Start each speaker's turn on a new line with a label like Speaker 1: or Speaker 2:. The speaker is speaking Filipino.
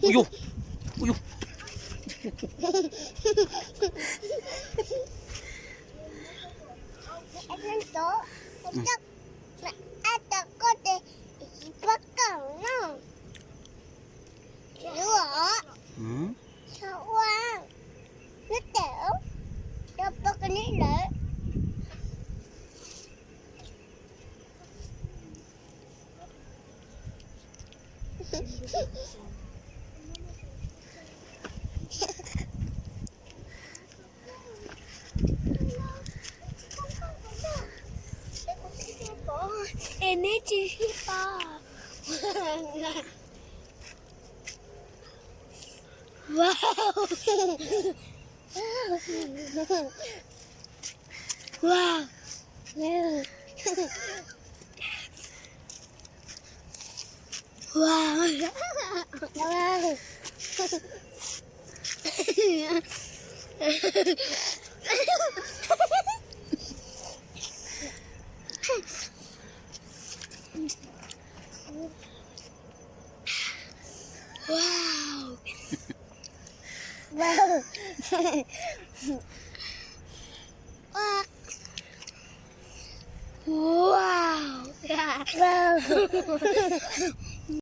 Speaker 1: Uyo. Uyo.
Speaker 2: Ito, ito ko de ipakaw na. Dua,
Speaker 1: Hmm?
Speaker 2: sawa. Ito, dapat kanila. Energy pa. Wow. Wow. Wow. Wow. Wow. Wow. Wow. Wow.